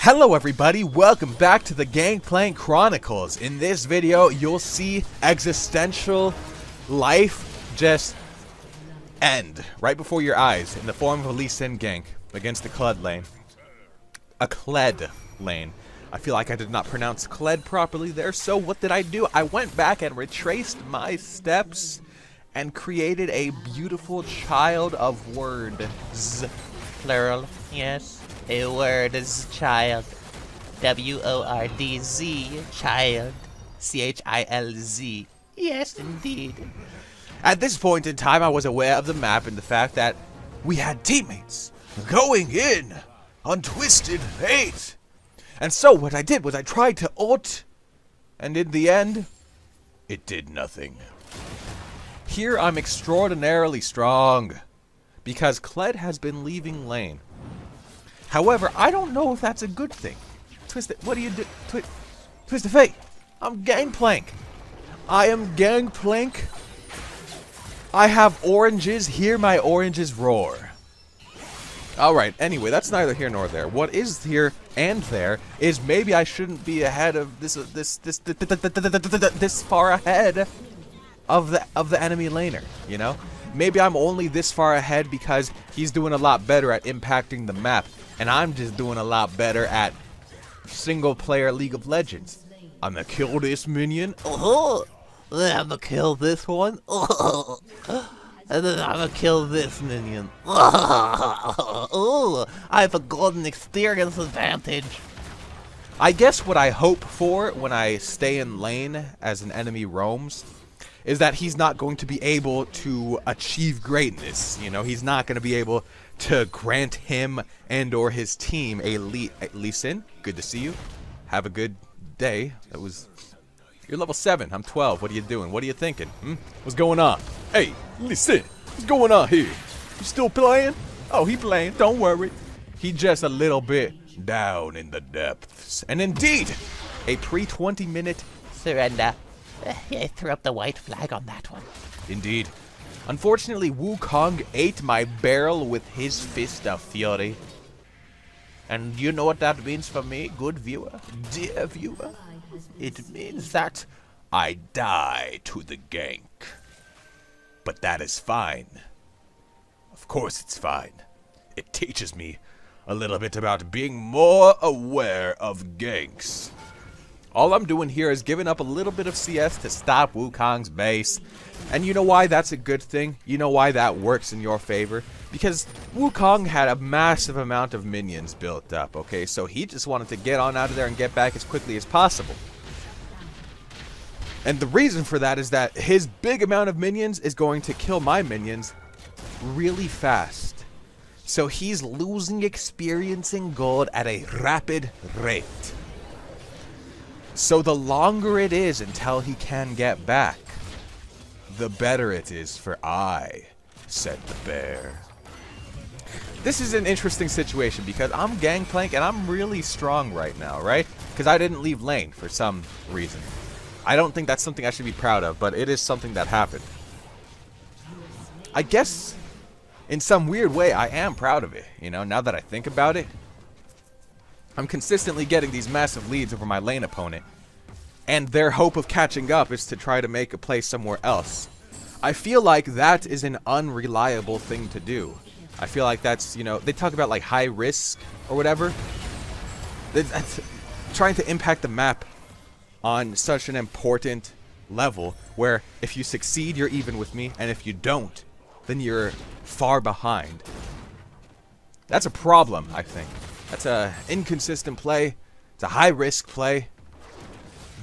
Hello everybody, welcome back to the Gangplank Chronicles. In this video, you'll see existential life just end right before your eyes in the form of a Lee Sin gank against the Kled lane. A Kled lane. I feel like I did not pronounce Kled properly there, so what did I do? I went back and retraced my steps and created a beautiful child of words. Plural, yes. A word is child. W-O-R-D-Z, child. C-H-I-L-Z. Yes, indeed. At this point in time, I was aware of the map and the fact that we had teammates going in on Twisted Fate. And so what I did was I tried to ult, and in the end, it did nothing. Here I'm extraordinarily strong, because Kled has been leaving lane. However, I don't know if that's a good thing. Twisted, what do you do? Twisted Fate, I'm Gangplank. I am Gangplank. I have oranges, hear my oranges roar. Alright, anyway, that's neither here nor there. What is here and there is maybe I shouldn't be ahead of this far ahead of the enemy laner, you know? Maybe I'm only this far ahead because he's doing a lot better at impacting the map, and I'm just doing a lot better at single-player League of Legends. I'm gonna kill this minion. I'm gonna kill this one. And then I'm gonna kill this minion. I have a golden experience advantage. I guess what I hope for when I stay in lane as an enemy roams is that he's not going to be able to achieve greatness. You know, he's not going to be able to grant him and or his team a Lee Sin. Good to see you. Have a good day. You're level 7. I'm 12. What are you doing? What are you thinking? What's going on? Hey, Lee Sin, what's going on here? You still playing? Oh, he playing. Don't worry. He just a little bit down in the depths. And indeed, a pre-20 minute surrender. I threw up the white flag on that one. Indeed. Unfortunately, Wukong ate my barrel with his fist of fury. And you know what that means for me, good viewer, dear viewer? It means that I die to the gank. But that is fine. Of course it's fine. It teaches me a little bit about being more aware of ganks. All I'm doing here is giving up a little bit of CS to stop Wukong's base. And you know why that's a good thing? You know why that works in your favor? Because Wukong had a massive amount of minions built up, okay? So he just wanted to get on out of there and get back as quickly as possible. And the reason for that is that his big amount of minions is going to kill my minions really fast. So he's losing experience in gold at a rapid rate. So the longer it is until he can get back, the better it is for I, said the bear. This is an interesting situation because I'm Gangplank and I'm really strong right now, right? Because I didn't leave lane for some reason. I don't think that's something I should be proud of, but it is something that happened. I guess in some weird way I am proud of it, you know, now that I think about it. I'm consistently getting these massive leads over my lane opponent, and their hope of catching up is to try to make a play somewhere else. I feel like that is an unreliable thing to do. I feel like that's, you know, they talk about like high risk or whatever. That's trying to impact the map on such an important level where if you succeed, you're even with me, and if you don't, then you're far behind. That's a problem, I think. That's a inconsistent play. It's a high risk play.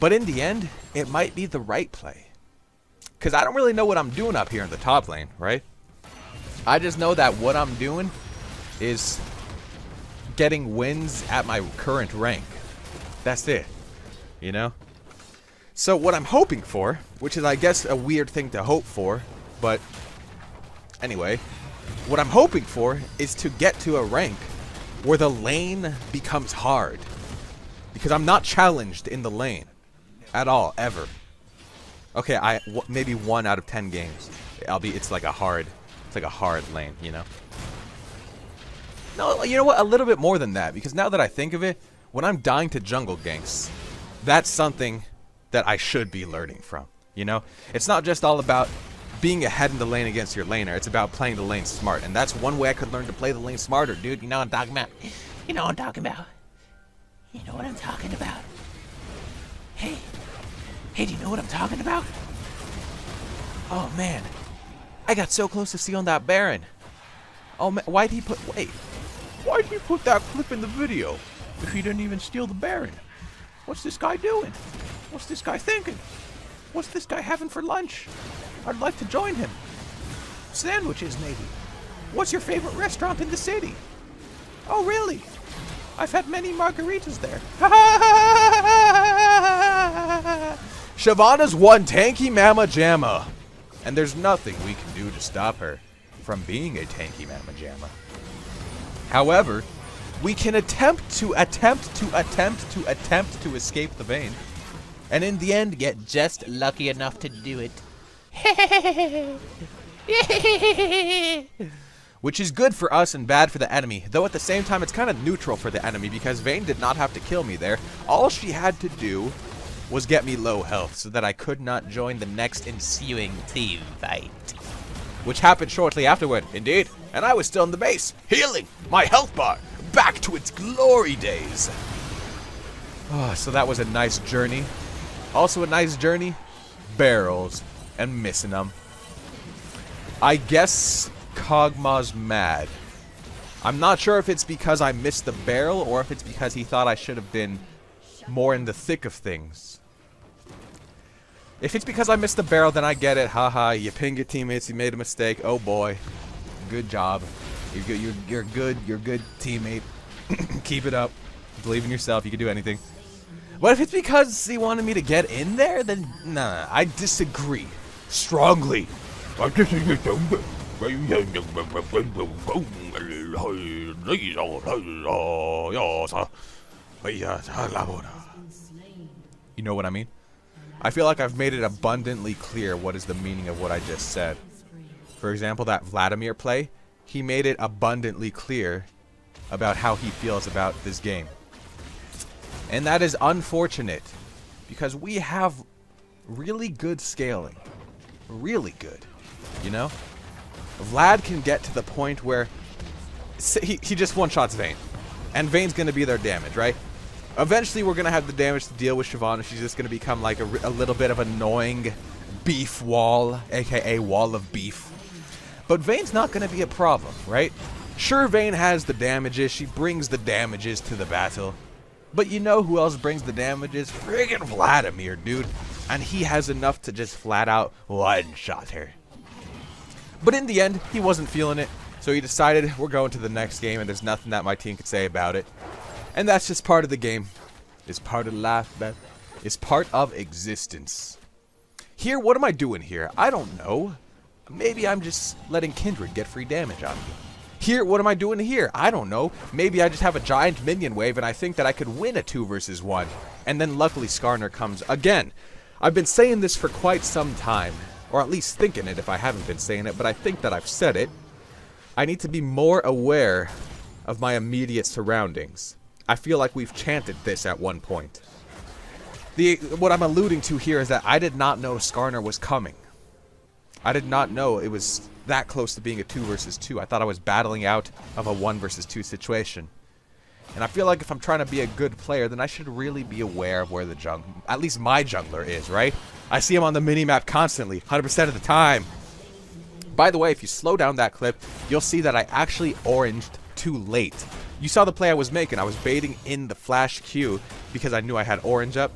But in the end, it might be the right play. Because I don't really know what I'm doing up here in the top lane, right? I just know that what I'm doing is getting wins at my current rank. That's it. You know? So what I'm hoping for, which is I guess a weird thing to hope for, but anyway, what I'm hoping for is to get to a rank where the lane becomes hard. Because I'm not challenged in the lane. At all, ever. Okay, maybe 1 out of 10 games. It's like a hard lane, you know? No, you know what? A little bit more than that. Because now that I think of it, when I'm dying to jungle ganks, that's something that I should be learning from, you know? It's not just all about being ahead in the lane against your laner. It's about playing the lane smart, and that's one way I could learn to play the lane smarter, dude. You know what I'm talking about? You know what I'm talking about? You know what I'm talking about? Hey, do you know what I'm talking about? Oh, man. I got so close to stealing that Baron. Oh, man. Why'd he put that clip in the video if he didn't even steal the Baron? What's this guy doing? What's this guy thinking? What's this guy having for lunch? I'd like to join him. Sandwiches, maybe. What's your favorite restaurant in the city? Oh, really? I've had many margaritas there. Shyvana's one tanky mama jamma. And there's nothing we can do to stop her from being a tanky mama jamma. However, we can attempt to escape the Vayne. And in the end, get just lucky enough to do it. Which is good for us and bad for the enemy, though at the same time it's kind of neutral for the enemy because Vayne did not have to kill me there. All she had to do was get me low health so that I could not join the next ensuing team fight. Which happened shortly afterward, indeed, and I was still in the base, healing my health bar back to its glory days. Oh, so that was a nice journey. Also a nice journey, barrels and missing them. I guess Kog'Maw's mad. I'm not sure if it's because I missed the barrel or if it's because he thought I should have been more in the thick of things. If it's because I missed the barrel, then I get it. Haha, you ping your teammates, you made a mistake. Oh boy. Good job. You're a good teammate. Keep it up. Believe in yourself, you can do anything. But if it's because he wanted me to get in there, then nah, I disagree. Strongly. You know what I mean? I feel like I've made it abundantly clear what is the meaning of what I just said. For example, that Vladimir play, he made it abundantly clear about how he feels about this game. And that is unfortunate because we have really good scaling. Really good. You know? Vlad can get to the point where he just one-shots Vayne. And Vayne's going to be their damage, right? Eventually, we're going to have the damage to deal with Shyvana. She's just going to become like a little bit of annoying beef wall, aka wall of beef. But Vayne's not going to be a problem, right? Sure, Vayne has the damages. She brings the damages to the battle. But you know who else brings the damages? Friggin' Vladimir, dude. And he has enough to just flat out one-shot her. But in the end, he wasn't feeling it. So he decided we're going to the next game and there's nothing that my team could say about it. And that's just part of the game. It's part of life, man. It's part of existence. Here, what am I doing here? I don't know. Maybe I'm just letting Kindred get free damage on me. Here, what am I doing here? I don't know. Maybe I just have a giant minion wave and I think that I could win a 2 versus 1. And then luckily Skarner comes again. I've been saying this for quite some time. Or at least thinking it if I haven't been saying it. But I think that I've said it. I need to be more aware of my immediate surroundings. I feel like we've chanted this at one point. What I'm alluding to here is that I did not know Skarner was coming. I did not know it was that close to being a 2 versus 2. I thought I was battling out of a 1 versus 2 situation. And I feel like if I'm trying to be a good player, then I should really be aware of where the at least my jungler is, right? I see him on the minimap constantly, 100% of the time. By the way, if you slow down that clip, you'll see that I actually oranged too late. You saw the play I was making. I was baiting in the flash Q because I knew I had orange up.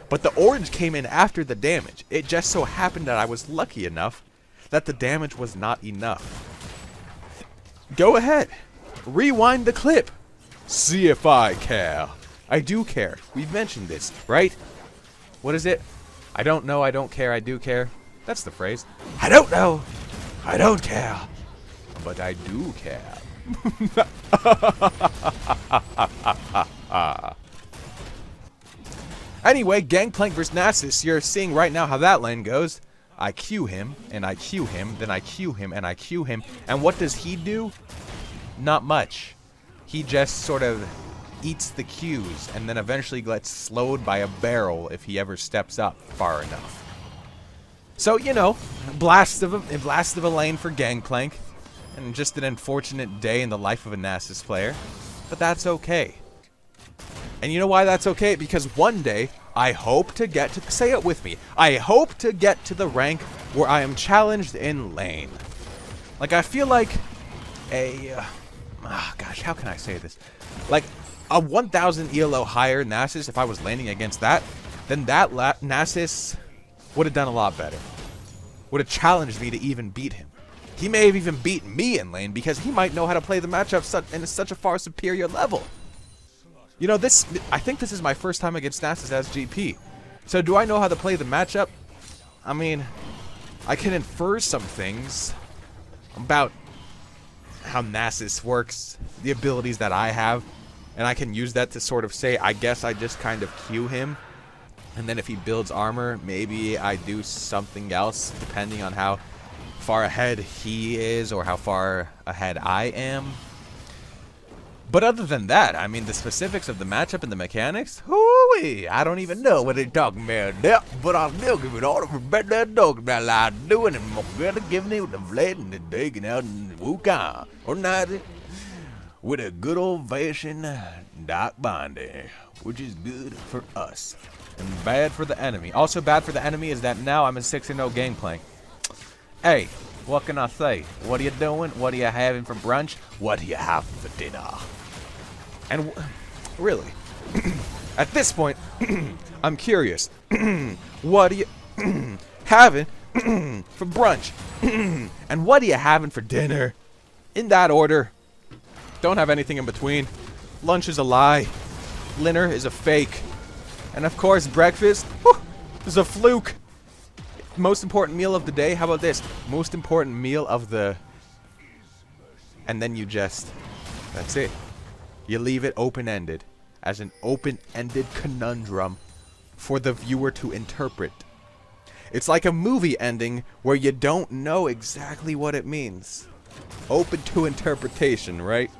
But the orange came in after the damage. It just so happened that I was lucky enough that the damage was not enough. Go ahead. Rewind the clip. See if I care. I do care. We've mentioned this, right? What is it? I don't know, I don't care, I do care. That's the phrase. I don't know. I don't care. But I do care. Anyway, Gangplank vs Nasus. You're seeing right now how that lane goes. I Q him, and I Q him, then I Q him, and I Q him. And what does he do? Not much. He just sort of eats the cues and then eventually gets slowed by a barrel if he ever steps up far enough. So, you know, blast of a lane for Gangplank, and just an unfortunate day in the life of a Nasus player, but that's okay. And you know why that's okay? Because one day, I hope to get to, say it with me, I hope to get to the rank where I am challenged in lane. Like, I feel like gosh, how can I say this? Like, a 1,000 ELO higher Nasus, if I was laning against that, then that Nasus would have done a lot better. Would have challenged me to even beat him. He may have even beaten me in lane because he might know how to play the matchup in such a far superior level. You know, I think this is my first time against Nasus as GP. So do I know how to play the matchup? I mean, I can infer some things about how Nasus works, the abilities that I have, and I can use that to sort of say, I guess I just kind of Q him. And then if he builds armor, maybe I do something else, depending on how far ahead he is or how far ahead I am. But other than that, I mean, the specifics of the matchup and the mechanics, hooey, I don't even know what they're talking about there, but I'll still give it all for better talking about like doing and more better giving it the blade and the taking out and Wukong or not with a good old fashioned dark binding, which is good for us. And bad for the enemy. Also bad for the enemy is that now I'm a 6-0 Gangplank. Hey, what can I say? What are you doing? What are you having for brunch? What do you have for dinner? And really, at this point, I'm curious. What are you having for brunch? And what are you having for dinner? In that order. Don't have anything in between. Lunch is a lie. Dinner is a fake. And of course, breakfast is a fluke. Most important meal of the day. How about this? Most important meal of the... And then you just... That's it. You leave it open-ended. As an open-ended conundrum for the viewer to interpret. It's like a movie ending where you don't know exactly what it means. Open to interpretation, right?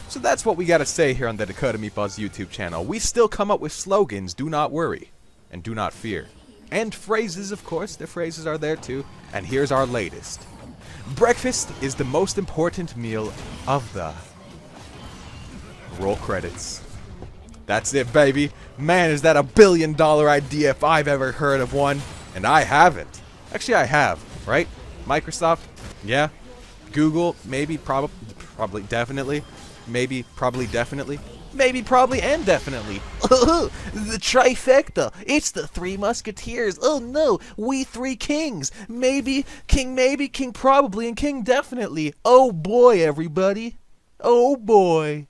So that's what we gotta say here on the Dakota Meatballs YouTube channel. We still come up with slogans, do not worry, and do not fear. And phrases, of course, the phrases are there too. And here's our latest. Breakfast is the most important meal of the... Roll credits. That's it, baby. Man, is that a $1 billion idea if I've ever heard of one. And I haven't. Actually, I have, right? Microsoft? Yeah. Google? Maybe, probably, definitely. Maybe, probably, definitely. Maybe, probably, and definitely. The trifecta. It's the Three Musketeers. Oh no, we three kings. Maybe, king probably, and king definitely. Oh boy, everybody. Oh boy.